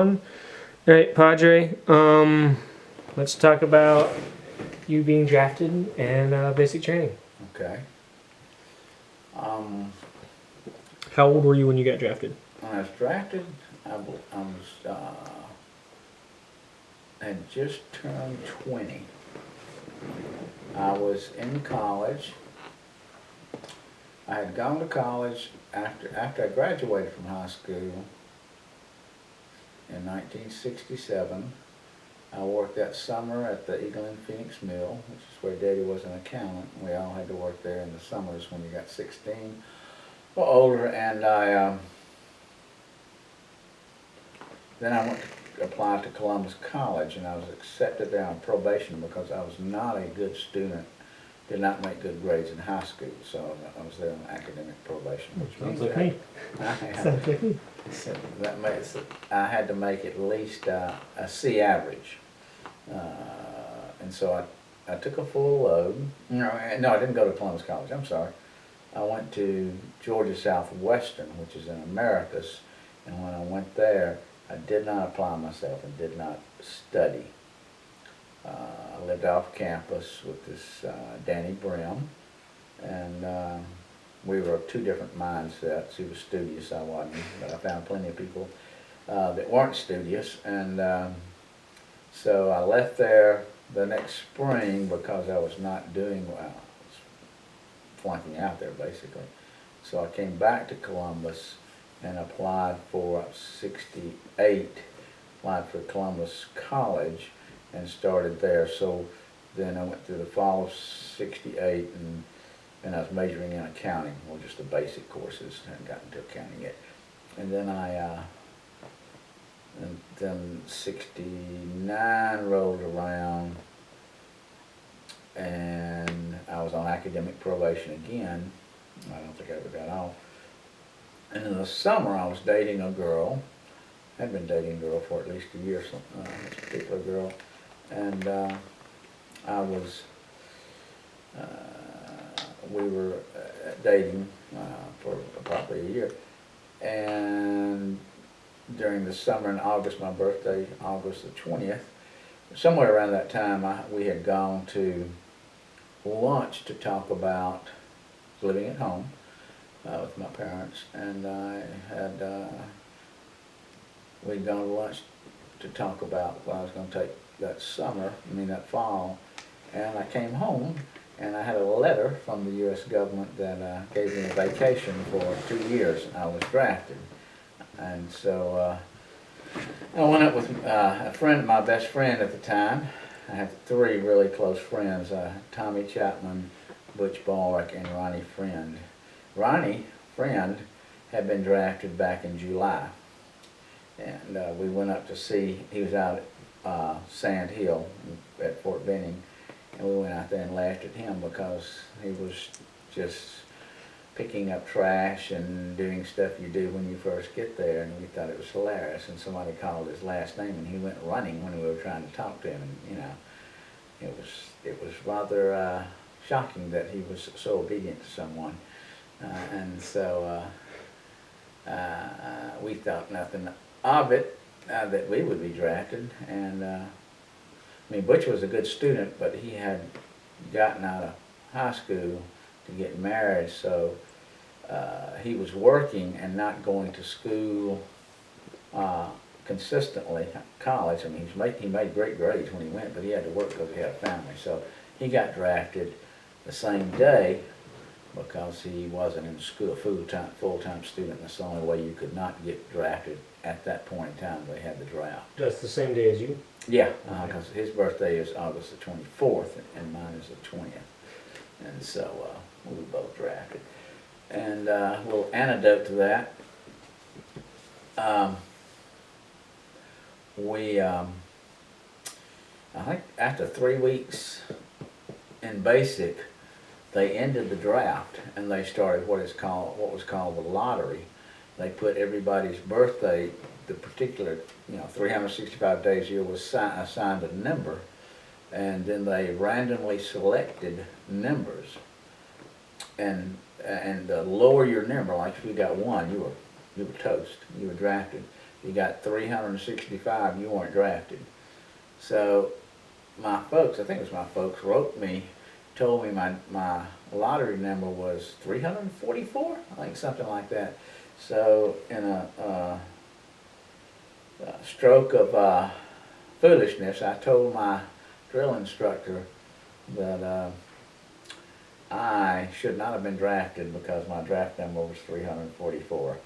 All right, Padre. Let's talk about you being drafted and basic training. Okay. How old were you when you got drafted? When I was drafted, had just turned 20. I was in college. I had gone to college after I graduated from high school in 1967. I worked that summer at the Eagle and Phoenix Mill, which is where Daddy was an accountant. We all had to work there in the summers when you got 16 or older, and then I went to apply to Columbus College, and I was accepted there on probation because I was not a good student, did not make good grades in high school, so I was there on academic probation, which Sounds means like me. Sounds like me. I had to make at least a C average, and so I took a full load. No, I didn't go to Columbus College. I'm sorry. I went to Georgia Southwestern, which is in Americus, and when I went there, I did not apply myself and did not study. I lived off campus with this Danny Brim, and we were of two different mindsets. He was studious, I wasn't, but I found plenty of people that weren't studious, and so I left there the next spring because I was not doing well. I was flunking out there, basically. So I came back to Columbus and applied for 68, applied for Columbus College and started there. So then I went through the fall of 68 and I was majoring in accounting, or just the basic courses, hadn't gotten into accounting yet. And then then 69 rolled around and I was on academic probation again. I don't think I ever got off. And in the summer I was dating a girl. Had been dating a girl for at least a year, this particular girl. And we were dating for probably a year. And during the summer in August, my birthday, August the 20th, somewhere around that time we had gone to lunch to talk about living at home with my parents, and we'd gone to lunch to talk about what I was going to take that fall, and I came home and I had a letter from the U.S. government that gave me a vacation for 2 years. I was drafted, and so I went up with a friend, my best friend at the time. I have three really close friends, Tommy Chapman, Butch Ballrick, and Ronnie Friend. Ronnie Friend had been drafted back in July, and we went up to see, he was out at Sand Hill at Fort Benning, and we went out there and laughed at him because he was just picking up trash and doing stuff you do when you first get there, and we thought it was hilarious. And somebody called his last name and he went running when we were trying to talk to him, and it was rather shocking that he was so obedient to someone, and so we thought nothing of it, that we would be drafted. And Butch was a good student, but he had gotten out of high school to get married, so he was working and not going to school consistently. College, he made great grades when he went, but he had to work because he had a family. So he got drafted the same day because he wasn't in school, full-time student. That's the only way you could not get drafted at that point in time. They had the draft. That's the same day as you? Yeah, because his birthday is August the 24th and mine is the 20th. And so we were both drafted. And a little anecdote to that, I think after 3 weeks in basic, they ended the draft and they started what was called the lottery. They put everybody's birthday, the particular 365 days a year was assigned a number, and then they randomly selected numbers. And the lower your number, like if you got 1, you were toast, you were drafted. you got 365, you weren't drafted. So my folks, I think it was my folks, wrote me, told me my lottery number was 344, I think something like that. So in a stroke of foolishness, I told my drill instructor that I should not have been drafted because my draft number was 344,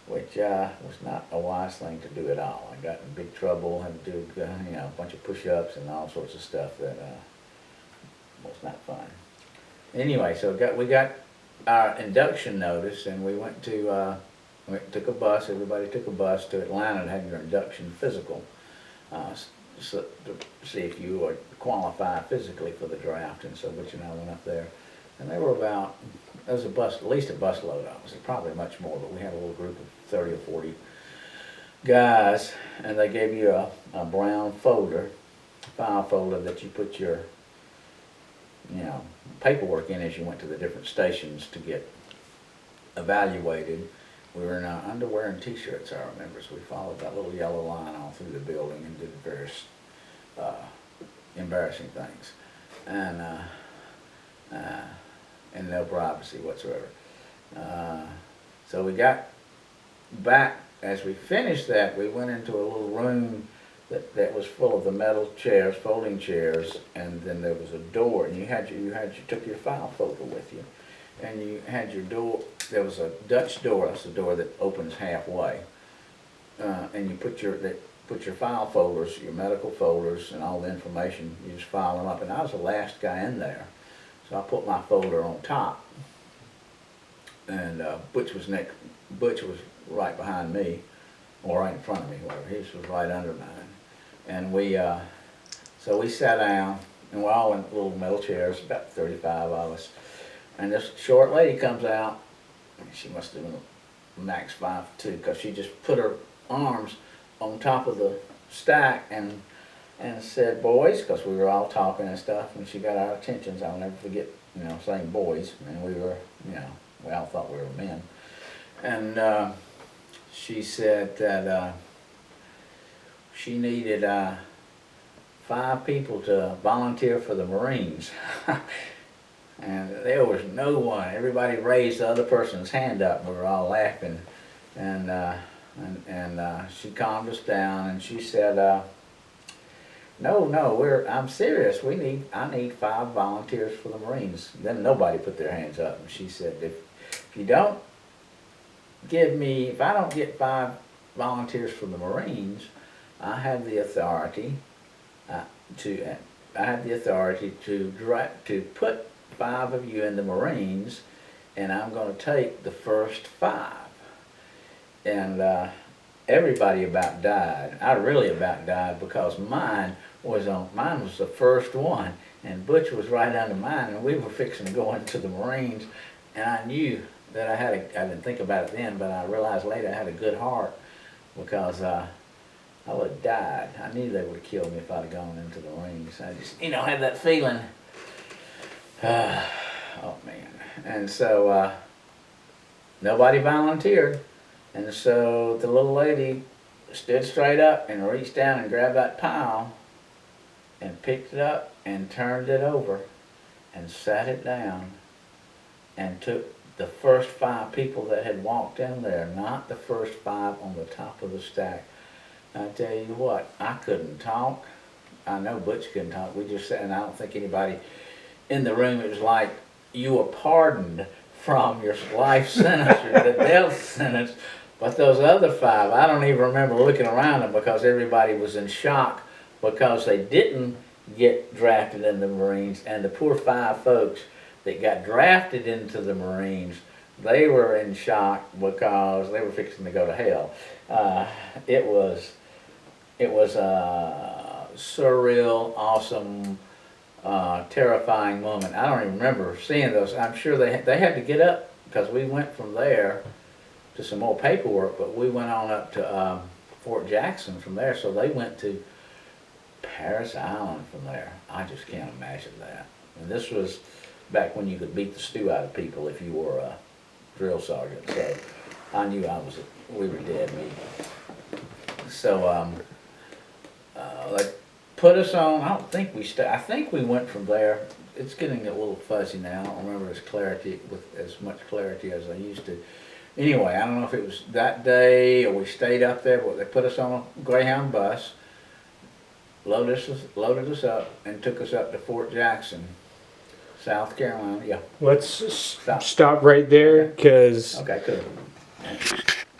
which was not a wise thing to do at all. I got in big trouble, had to do a bunch of push-ups and all sorts of stuff that was not fun. Anyway, so we got our induction notice, and we went to took a bus. Everybody took a bus to Atlanta to have your induction physical, so to see if you would qualify physically for the draft. And so Butch and I went up there, and there were about, there was at least a busload of us, probably much more, but we had a little group of 30 or 40 guys, and they gave you a brown folder, file folder that you put your paperwork in as you went to the different stations to get evaluated. We were in our underwear and t-shirts, I remember, so we followed that little yellow line all through the building and did various embarrassing things, and no privacy whatsoever. So we got back, as we finished that, we went into a little room that was full of the metal chairs, folding chairs, and then there was a door, and you took your file folder with you, and you had your door. There was a Dutch door. That's a door that opens halfway, and you put your file folders, your medical folders, and all the information. You just file them up, and I was the last guy in there, so I put my folder on top, and Butch was right behind me, or right in front of me, whatever. His was right under mine. And so we sat down, and we're all in little metal chairs, about 35 of us. And this short lady comes out. She must have been max 5'2", because she just put her arms on top of the stack and said, "Boys," because we were all talking and stuff, and she got our attentions. I'll never forget, saying boys, and we were, we all thought we were men. And she said that she needed 5 people to volunteer for the Marines. And there was no one. Everybody raised the other person's hand up, and we were all laughing. And she calmed us down, and she said, "No, I'm serious. I need 5 volunteers for the Marines." Then nobody put their hands up, and she said, if I don't get 5 volunteers for the Marines, I have the authority to put 5 of you in the Marines, and I'm going to take the first 5. And everybody about died. I really about died, because mine was the first one, and Butch was right under mine, and we were fixing to go into the Marines, and I knew that I didn't think about it then, but I realized later I had a good heart, because I would have died. I knew they would have killed me if I'd have gone into the Marines. I just, had that feeling. Oh man. And so nobody volunteered. And so the little lady stood straight up and reached down and grabbed that pile and picked it up and turned it over and sat it down and took the first 5 people that had walked in there, not the first 5 on the top of the stack. I tell you what, I couldn't talk. I know Butch couldn't talk. We just sat, and I don't think anybody in the room, it was like you were pardoned from your life sentence or the death sentence. But those other 5, I don't even remember looking around them, because everybody was in shock because they didn't get drafted in the Marines, and the poor 5 folks that got drafted into the Marines, they were in shock because they were fixing to go to hell. It was a surreal, awesome, terrifying moment. I don't even remember seeing those. I'm sure they had to get up, because we went from there to some more paperwork, but we went on up to Fort Jackson from there, so they went to Paris Island from there. I just can't imagine that. And this was back when you could beat the stew out of people if you were a drill sergeant, so I knew we were dead meat. So, they put us on, I don't think we I think we went from there. It's getting a little fuzzy now. I don't remember as much clarity as I used to. Anyway, I don't know if it was that day or we stayed up there, but they put us on a Greyhound bus, loaded us up, and took us up to Fort Jackson, South Carolina. Yeah. Let's stop right there, because Okay, cool.